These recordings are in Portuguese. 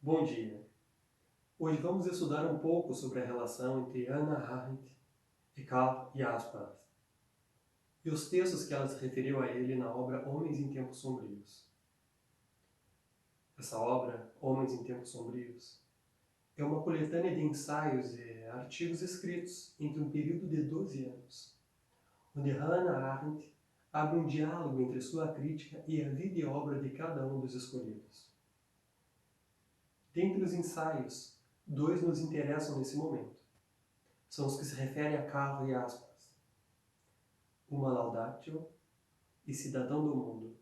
Bom dia! Hoje vamos estudar um pouco sobre a relação entre Hannah Arendt e Karl Jaspers e os textos que ela se referiu a ele na obra Homens em Tempos Sombrios. Essa obra, Homens em Tempos Sombrios, é uma coletânea de ensaios e artigos escritos entre um período de 12 anos, onde Hannah Arendt abre um diálogo entre sua crítica e a vida e obra de cada um dos escolhidos. Dentre os ensaios, dois nos interessam nesse momento. São os que se referem a Karl Jaspers, Uma Laudatio e Cidadão do Mundo.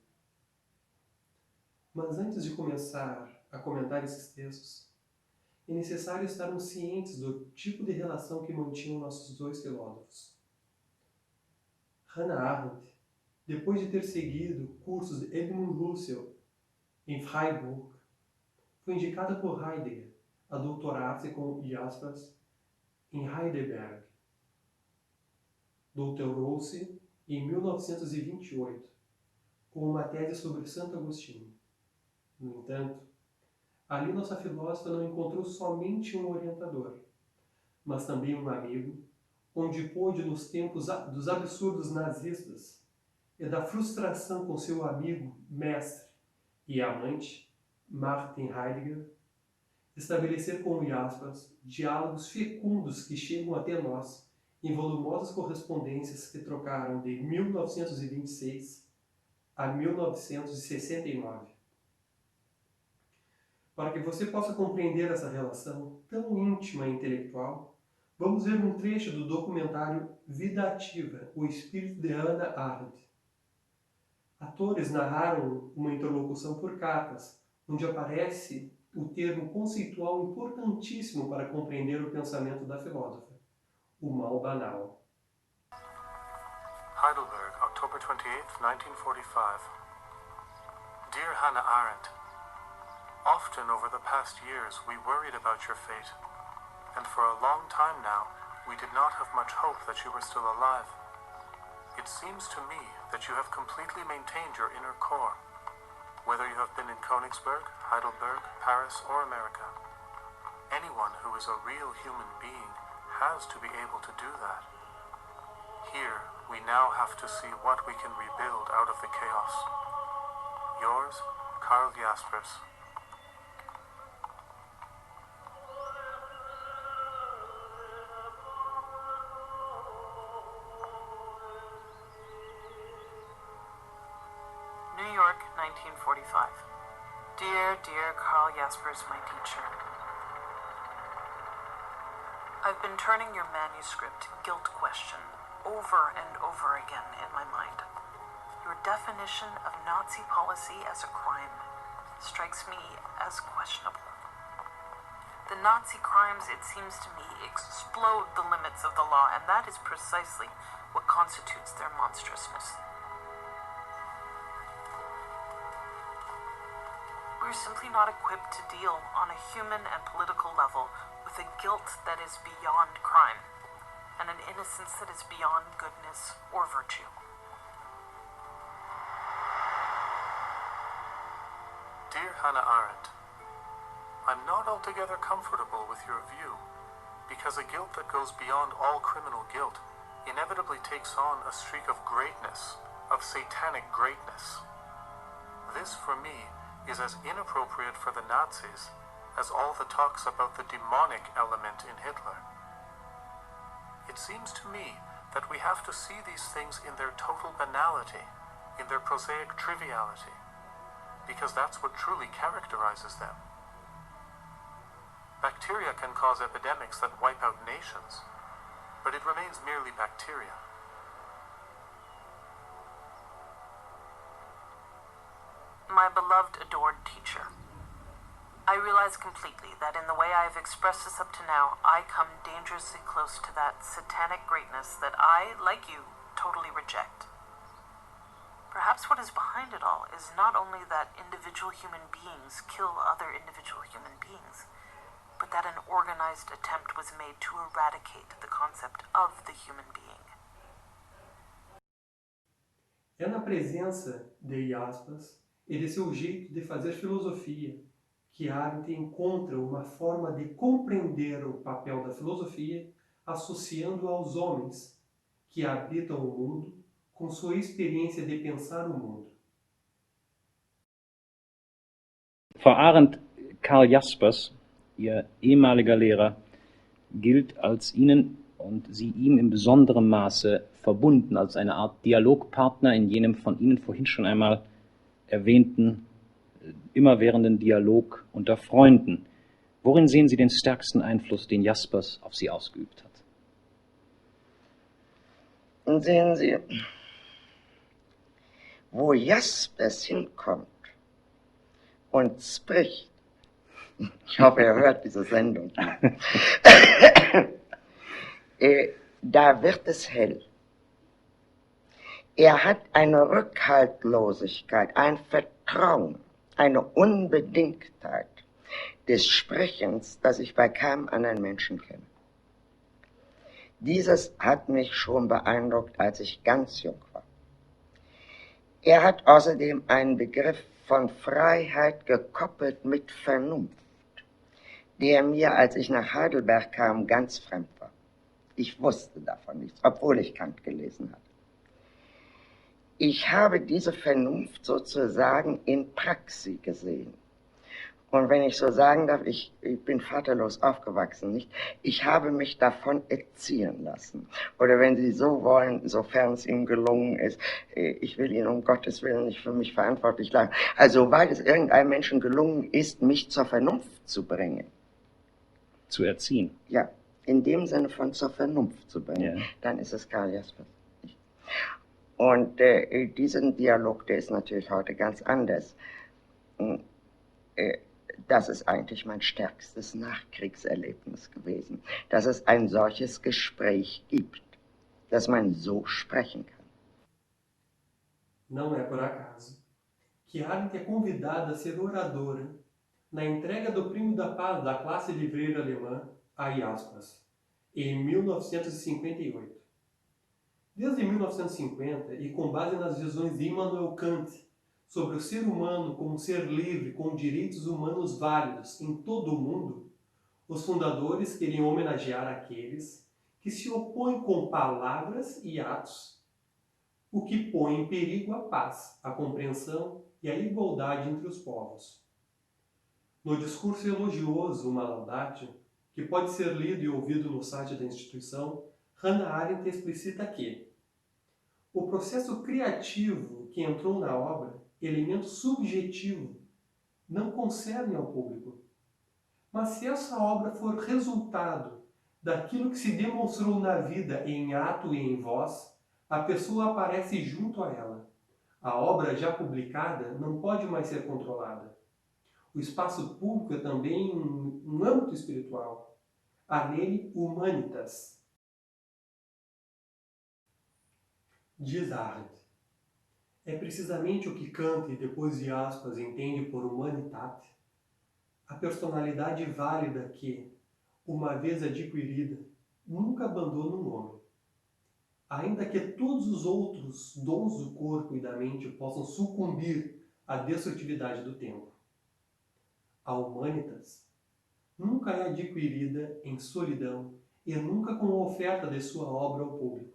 Mas antes de começar a comentar esses textos, é necessário estarmos cientes do tipo de relação que mantinham nossos dois filósofos. Hannah Arendt, depois de ter seguido cursos de Edmund Husserl em Freiburg, foi indicada por Heidegger a doutorar-se com Jaspers em Heidelberg. Doutorou-se em 1928 com uma tese sobre Santo Agostinho. No entanto, ali nossa filósofa não encontrou somente um orientador, mas também um amigo, onde pôde, nos tempos dos absurdos nazistas e da frustração com seu amigo, mestre e amante, Martin Heidegger, estabelecer com Jaspers diálogos fecundos que chegam até nós em volumosas correspondências que trocaram de 1926 a 1969. Para que você possa compreender essa relação tão íntima e intelectual, vamos ver um trecho do documentário Vida Ativa, o espírito de Hannah Arendt. Atores narraram uma interlocução por cartas, onde aparece o termo conceitual importantíssimo para compreender o pensamento da filósofa, o mal banal. Heidelberg, October 28, 1945. Dear Hannah Arendt, often over the past years we worried about your fate, and for a long time now we did not have much hope that you were still alive. It seems to me that you have completely maintained your inner core, whether you have been in Königsberg, Heidelberg, Paris, or America. Anyone who is a real human being has to be able to do that. Here, we now have to see what we can rebuild out of the chaos. Yours, Karl Jaspers. New York, 1945. Dear Karl Jaspers, my teacher. I've been turning your manuscript, Guilt Question, over and over again in my mind. Your definition of Nazi policy as a crime strikes me as questionable. The Nazi crimes, it seems to me, explode the limits of the law, and that is precisely what constitutes their monstrousness. We're simply not equipped to deal on a human and political level with a guilt that is beyond crime and an innocence that is beyond goodness or virtue. Dear Hannah Arendt, I'm not altogether comfortable with your view, because a guilt that goes beyond all criminal guilt inevitably takes on a streak of greatness, of satanic greatness. This, for me, is as inappropriate for the Nazis as all the talks about the demonic element in Hitler. It seems to me that we have to see these things in their total banality, in their prosaic triviality, because that's what truly characterizes them. Bacteria can cause epidemics that wipe out nations, but it remains merely bacteria. My beloved, adored teacher, I realize completely that in the way I have expressed this up to now, I come dangerously close to that satanic greatness that I, like you, totally reject. Perhaps what is behind it all is not only that individual human beings kill other individual human beings, but that an organized attempt was made to eradicate the concept of the human being. É na presença de Jaspers e de seu jeito de fazer filosofia que Arendt encontra uma forma de compreender o papel da filosofia associando aos homens que habitam o mundo com sua experiência de pensar o mundo. Frau Arendt, Karl Jaspers, ihr ehemaliger Lehrer, gilt als Ihnen und Sie ihm in besonderem Maße verbunden, als eine Art Dialogpartner in jenem von Ihnen vorhin schon einmal erwähnten, immerwährenden Dialog unter Freunden. Worin sehen Sie den stärksten Einfluss, den Jaspers auf Sie ausgeübt hat? Und sehen Sie, wo Jaspers hinkommt und spricht, ich hoffe, er hört diese Sendung, da wird es hell. Er hat eine Rückhaltlosigkeit, ein Vertrauen, eine Unbedingtheit des Sprechens, das ich bei keinem anderen Menschen kenne. Dieses hat mich schon beeindruckt, als ich ganz jung war. Er hat außerdem einen Begriff von Freiheit gekoppelt mit Vernunft, der mir, als ich nach Heidelberg kam, ganz fremd war. Ich wusste davon nichts, obwohl ich Kant gelesen hatte. Ich habe diese Vernunft sozusagen in Praxis gesehen. Und wenn ich so sagen darf, ich bin vaterlos aufgewachsen, nicht? Ich habe mich davon erziehen lassen. Oder wenn Sie so wollen, sofern es Ihnen gelungen ist, ich will Ihnen um Gottes Willen nicht für mich verantwortlich machen. Also, weil es irgendeinem Menschen gelungen ist, mich zur Vernunft zu bringen. Zu erziehen? Ja, in dem Sinne von zur Vernunft zu bringen. Ja. Dann ist es Karl Jaspers. Und diesen Dialog, der ist natürlich heute ganz anders. Das ist eigentlich mein stärkstes Nachkriegserlebnis gewesen, dass es ein solches Gespräch gibt, dass man so sprechen kann. Não é por acaso que Arendt é convidada a ser oradora na entrega do Prêmio da Paz da classe livreira alemã a Jaspers, em 1958. Desde 1950, e com base nas visões de Immanuel Kant sobre o ser humano como um ser livre com direitos humanos válidos em todo o mundo, os fundadores queriam homenagear aqueles que se opõem com palavras e atos, o que põe em perigo a paz, a compreensão e a igualdade entre os povos. No discurso elogioso Uma Laudatio, que pode ser lido e ouvido no site da instituição, Hannah Arendt explicita que o processo criativo que entrou na obra, elemento subjetivo, não concerne ao público. Mas se essa obra for resultado daquilo que se demonstrou na vida em ato e em voz, a pessoa aparece junto a ela. A obra já publicada não pode mais ser controlada. O espaço público é também um âmbito espiritual. Há nele humanitas. Diz Arendt, é precisamente o que Kant e depois Jaspers entende por humanitate, a personalidade válida que, uma vez adquirida, nunca abandona um homem. Ainda que todos os outros dons do corpo e da mente possam sucumbir à destrutividade do tempo. A humanitas nunca é adquirida em solidão e nunca com oferta de sua obra ao público.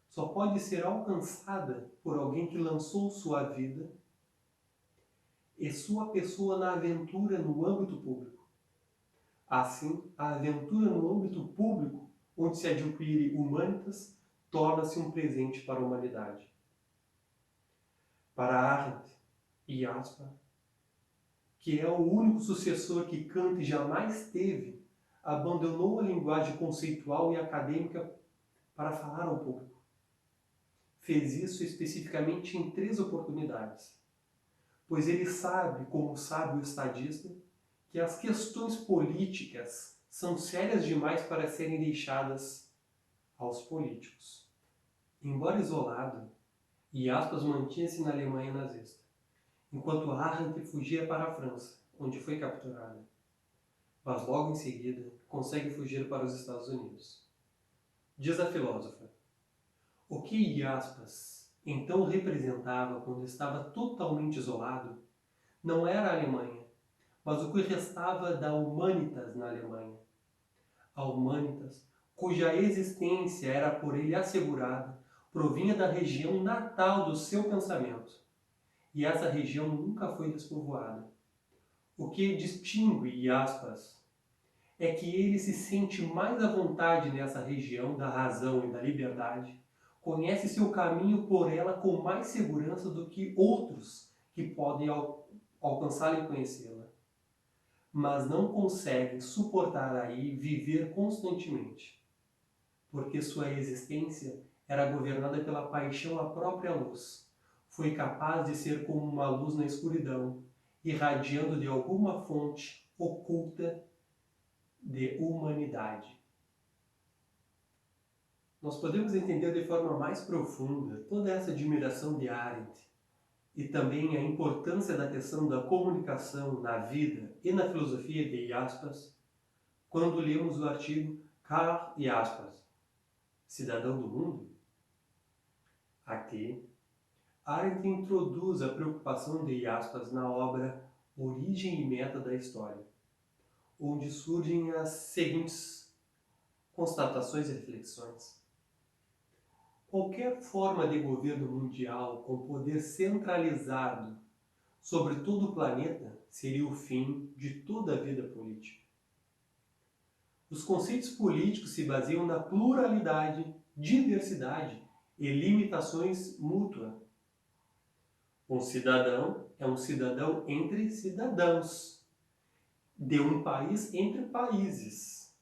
Só pode ser alcançada por alguém que lançou sua vida e sua pessoa na aventura no âmbito público. Assim, a aventura no âmbito público, onde se adquire humanitas, torna-se um presente para a humanidade. Para Arendt e Jaspers, que é o único sucessor que Kant jamais teve, abandonou a linguagem conceitual e acadêmica para falar ao público. Fez isso especificamente em 3 oportunidades, pois ele sabe, como sábio estadista, que as questões políticas são sérias demais para serem deixadas aos políticos. Embora isolado, Jaspers mantinha-se na Alemanha nazista, enquanto Arendt fugia para a França, onde foi capturada. Mas logo em seguida consegue fugir para os Estados Unidos. Diz a filósofa, o que Jaspers então representava quando estava totalmente isolado não era a Alemanha, mas o que restava da Humanitas na Alemanha. A Humanitas, cuja existência era por ele assegurada, provinha da região natal do seu pensamento. E essa região nunca foi despovoada. O que distingue Jaspers é que ele se sente mais à vontade nessa região da razão e da liberdade, conhece seu caminho por ela com mais segurança do que outros que podem alcançá-la e conhecê-la. Mas não conseguem suportar aí viver constantemente, porque sua existência era governada pela paixão à própria luz. Foi capaz de ser como uma luz na escuridão, irradiando de alguma fonte oculta de humanidade. Nós podemos entender de forma mais profunda toda essa admiração de Arendt e também a importância da questão da comunicação na vida e na filosofia de Jaspers quando lemos o artigo Karl Jaspers, Cidadão do Mundo. Aqui, Arendt introduz a preocupação de Jaspers na obra Origem e Meta da História, onde surgem as seguintes constatações e reflexões. Qualquer forma de governo mundial com poder centralizado sobre todo o planeta seria o fim de toda a vida política. Os conceitos políticos se baseiam na pluralidade, diversidade e limitações mútuas. Um cidadão é um cidadão entre cidadãos, de um país entre países.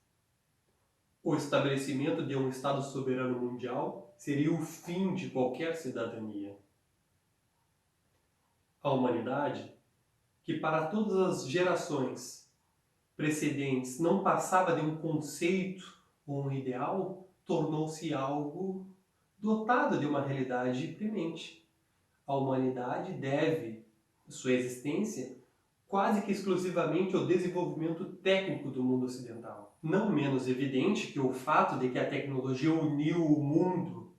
O estabelecimento de um Estado soberano mundial seria o fim de qualquer cidadania. A humanidade, que para todas as gerações precedentes não passava de um conceito ou um ideal, tornou-se algo dotado de uma realidade premente. A humanidade deve sua existência quase que exclusivamente ao desenvolvimento técnico do mundo ocidental. Não menos evidente que o fato de que a tecnologia uniu o mundo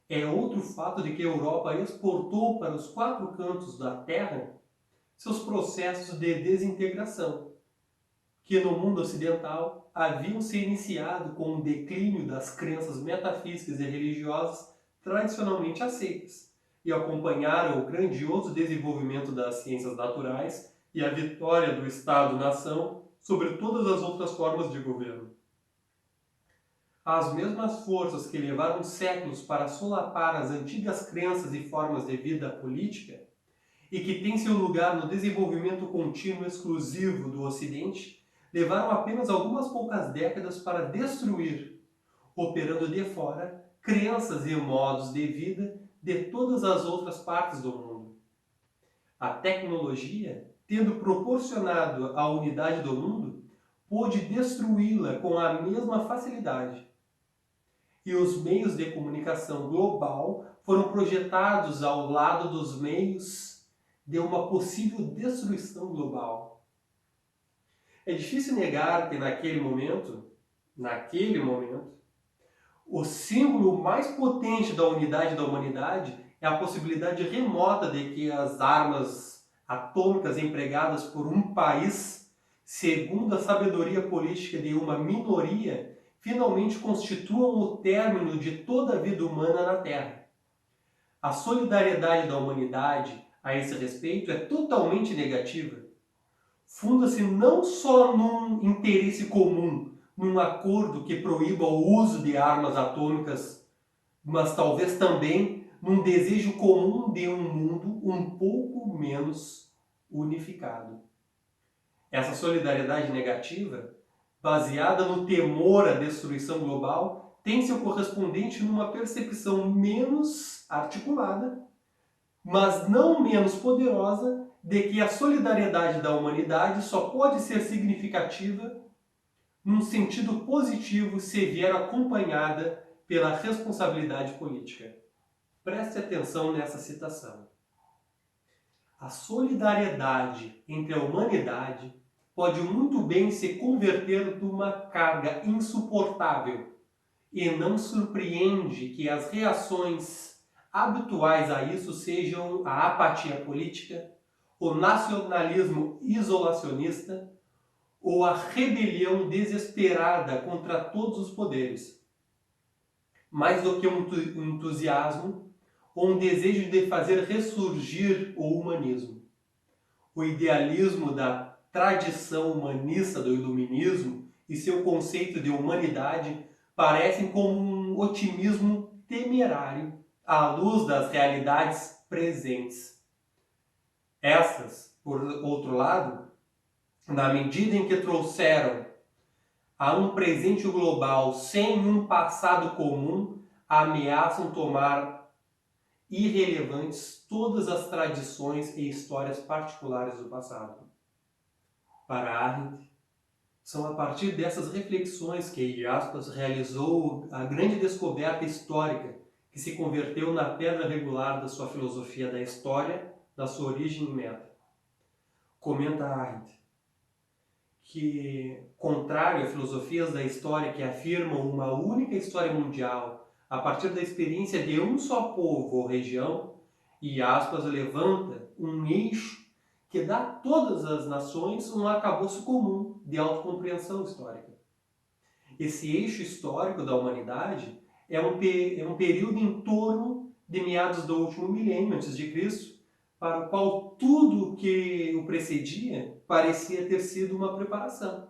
é outro fato de que a Europa exportou para os 4 cantos da Terra seus processos de desintegração, que no mundo ocidental haviam se iniciado com o declínio das crenças metafísicas e religiosas tradicionalmente aceitas e acompanharam o grandioso desenvolvimento das ciências naturais e a vitória do Estado-nação sobre todas as outras formas de governo. As mesmas forças que levaram séculos para solapar as antigas crenças e formas de vida política e que têm seu lugar no desenvolvimento contínuo exclusivo do Ocidente, levaram apenas algumas poucas décadas para destruir, operando de fora, crenças e modos de vida de todas as outras partes do mundo. A tecnologia, tendo proporcionado a unidade do mundo, pôde destruí-la com a mesma facilidade. E os meios de comunicação global foram projetados ao lado dos meios de uma possível destruição global. É difícil negar que naquele momento, o símbolo mais potente da unidade da humanidade é a possibilidade remota de que as armas atômicas empregadas por um país, segundo a sabedoria política de uma minoria, finalmente constituam o término de toda a vida humana na Terra. A solidariedade da humanidade a esse respeito é totalmente negativa. Funda-se não só num interesse comum, num acordo que proíba o uso de armas atômicas, mas talvez também num desejo comum de um mundo um pouco menos unificado. Essa solidariedade negativa, baseada no temor à destruição global, tem seu correspondente numa percepção menos articulada, mas não menos poderosa, de que a solidariedade da humanidade só pode ser significativa num sentido positivo se vier acompanhada pela responsabilidade política. Preste atenção nessa citação. A solidariedade entre a humanidade pode muito bem se converter numa carga insuportável e não surpreende que as reações habituais a isso sejam a apatia política, o nacionalismo isolacionista ou a rebelião desesperada contra todos os poderes. Mais do que um entusiasmo ou um desejo de fazer ressurgir o humanismo. O idealismo da tradição humanista do iluminismo e seu conceito de humanidade parecem como um otimismo temerário à luz das realidades presentes. Essas, por outro lado, na medida em que trouxeram a um presente global sem um passado comum, ameaçam tomar irrelevantes todas as tradições e histórias particulares do passado. Para Arendt, são a partir dessas reflexões que Jaspers realizou a grande descoberta histórica que se converteu na pedra regular da sua filosofia da história, da sua origem e meta. Comenta Arendt que, contrário a filosofias da história que afirmam uma única história mundial a partir da experiência de um só povo ou região, Jaspers levanta um eixo que dá a todas as nações um arcabouço comum de autocompreensão histórica. Esse eixo histórico da humanidade é um período em torno de meados do último milênio antes de Cristo, para o qual tudo o que o precedia parecia ter sido uma preparação.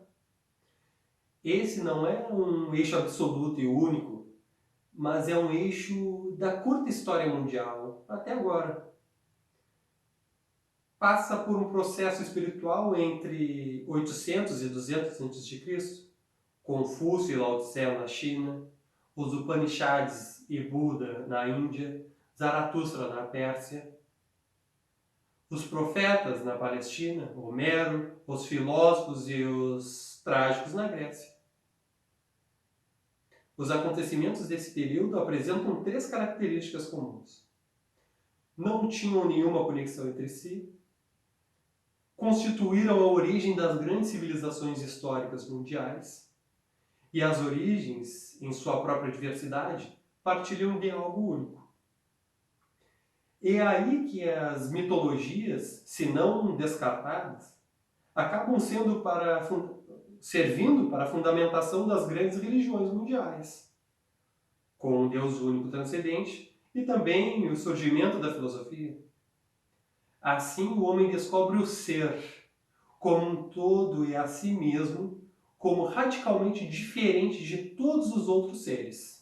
Esse não é um eixo absoluto e único, mas é um eixo da curta história mundial, até agora. Passa por um processo espiritual entre 800 e 200 a.C., Confúcio e Lao Tse na China, os Upanishads e Buda na Índia, Zaratustra na Pérsia, os profetas na Palestina, Homero, os filósofos e os trágicos na Grécia. Os acontecimentos desse período apresentam 3 características comuns. Não tinham nenhuma conexão entre si, constituíram a origem das grandes civilizações históricas mundiais, e as origens, em sua própria diversidade, partilham de algo único. É aí que as mitologias, se não descartadas, acabam servindo para a fundamentação das grandes religiões mundiais, com um Deus único transcendente e também o surgimento da filosofia. Assim, o homem descobre o ser como um todo e a si mesmo como radicalmente diferente de todos os outros seres,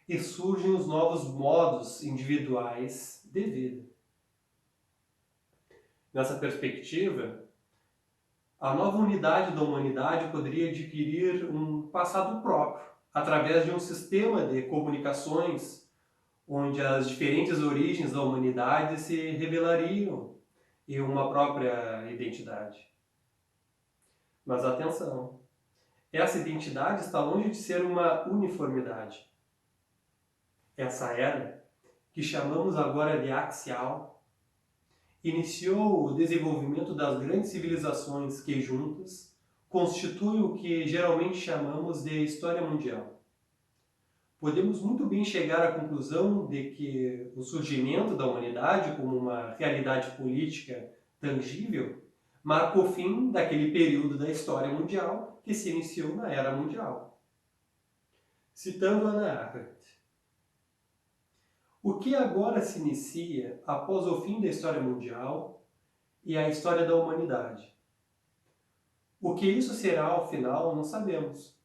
e surgem os novos modos individuais de vida. Nessa perspectiva, a nova unidade da humanidade poderia adquirir um passado próprio, através de um sistema de comunicações onde as diferentes origens da humanidade se revelariam em uma própria identidade. Mas atenção, essa identidade está longe de ser uma uniformidade. Essa era, que chamamos agora de axial, iniciou o desenvolvimento das grandes civilizações que juntas constituem o que geralmente chamamos de história mundial. Podemos muito bem chegar à conclusão de que o surgimento da humanidade como uma realidade política tangível marca o fim daquele período da história mundial que se iniciou na Era Mundial. Citando Hannah Arendt, o que agora se inicia após o fim da história mundial e a história da humanidade? O que isso será ao final não sabemos.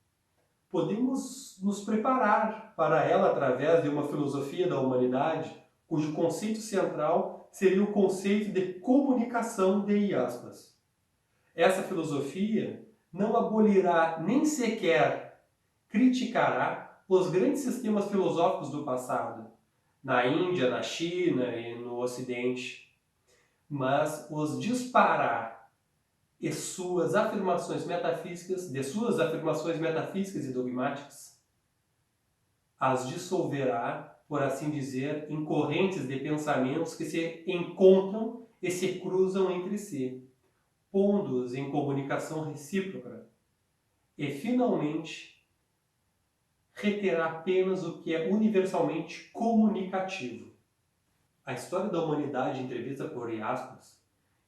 Podemos nos preparar para ela através de uma filosofia da humanidade, cujo conceito central seria o conceito de comunicação de Jaspers. Essa filosofia não abolirá nem sequer criticará os grandes sistemas filosóficos do passado, na Índia, na China e no Ocidente, mas os disparará de suas afirmações metafísicas e dogmáticas, as dissolverá, por assim dizer, em correntes de pensamentos que se encontram e se cruzam entre si, pondo-os em comunicação recíproca, e finalmente reterá apenas o que é universalmente comunicativo. A história da humanidade entrevista por Jaspers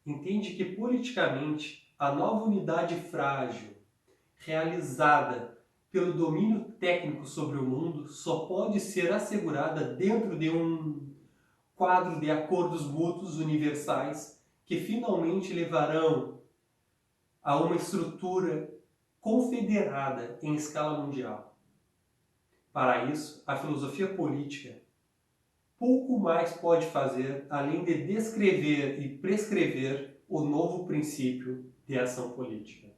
entende que politicamente a nova unidade frágil, realizada pelo domínio técnico sobre o mundo, só pode ser assegurada dentro de um quadro de acordos mútuos universais que finalmente levarão a uma estrutura confederada em escala mundial. Para isso, a filosofia política pouco mais pode fazer além de descrever e prescrever o novo princípio de ação política.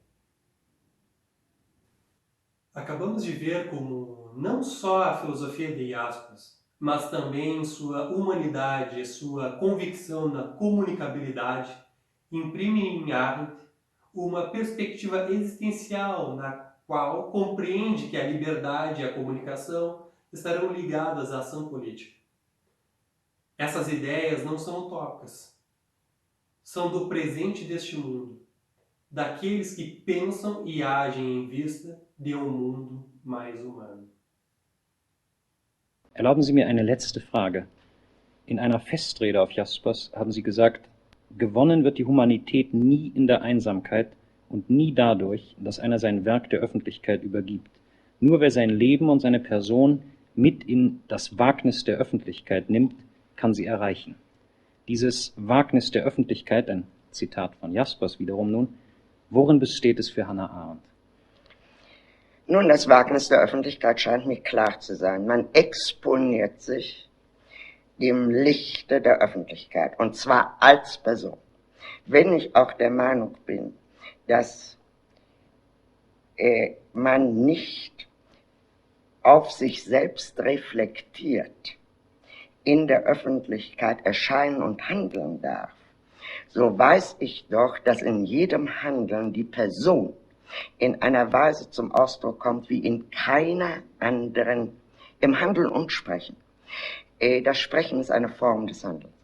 Acabamos de ver como não só a filosofia de Jaspers, mas também sua humanidade e sua convicção na comunicabilidade imprime em Arendt uma perspectiva existencial na qual compreende que a liberdade e a comunicação estarão ligadas à ação política. Essas ideias não são utópicas, são do presente deste mundo, daqueles que pensam e agem em vista de um mundo mais humano. Erlauben Sie mir eine letzte Frage. In einer Festrede auf Jaspers haben Sie gesagt, gewonnen wird die Humanität nie in der Einsamkeit und nie dadurch, dass einer sein Werk der Öffentlichkeit übergibt. Nur wer sein Leben und seine Person mit in das Wagnis der Öffentlichkeit nimmt, kann sie erreichen. Dieses Wagnis der Öffentlichkeit, ein Zitat von Jaspers wiederum nun, worin besteht es für Hannah Arendt? Nun, das Wagnis der Öffentlichkeit scheint mir klar zu sein. Man exponiert sich dem Lichte der Öffentlichkeit, und zwar als Person. Wenn ich auch der Meinung bin, dass man nicht auf sich selbst reflektiert in der Öffentlichkeit erscheinen und handeln darf, so weiß ich doch, dass in jedem Handeln die Person in einer Weise zum Ausdruck kommt, wie in keiner anderen, im Handeln und Sprechen. Das Sprechen ist eine Form des Handelns,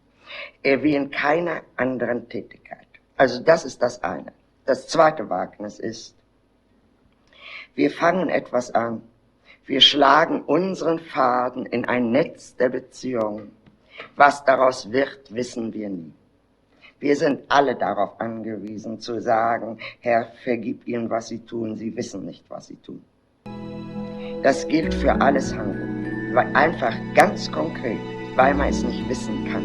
wie in keiner anderen Tätigkeit. Also das ist das eine. Das zweite Wagnis ist, wir fangen etwas an, wir schlagen unseren Faden in ein Netz der Beziehungen. Was daraus wird, wissen wir nie. Wir sind alle darauf angewiesen zu sagen, Herr, vergib ihnen, was sie tun, sie wissen nicht, was sie tun. Das gilt für alles Handeln, weil einfach ganz konkret, weil man es nicht wissen kann.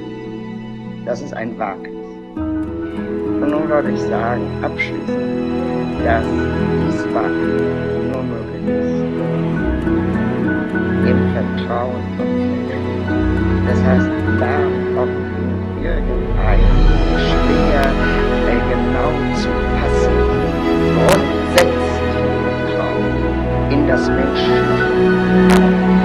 Das ist ein Wagnis. Und nun würde ich sagen, abschließend, dass dies Wagnis nur möglich ist im Vertrauen auf Menschen. Das heißt, da auf irgendein schwer genau zu passen, grundsätzlich Vertrauen in das Menschliche.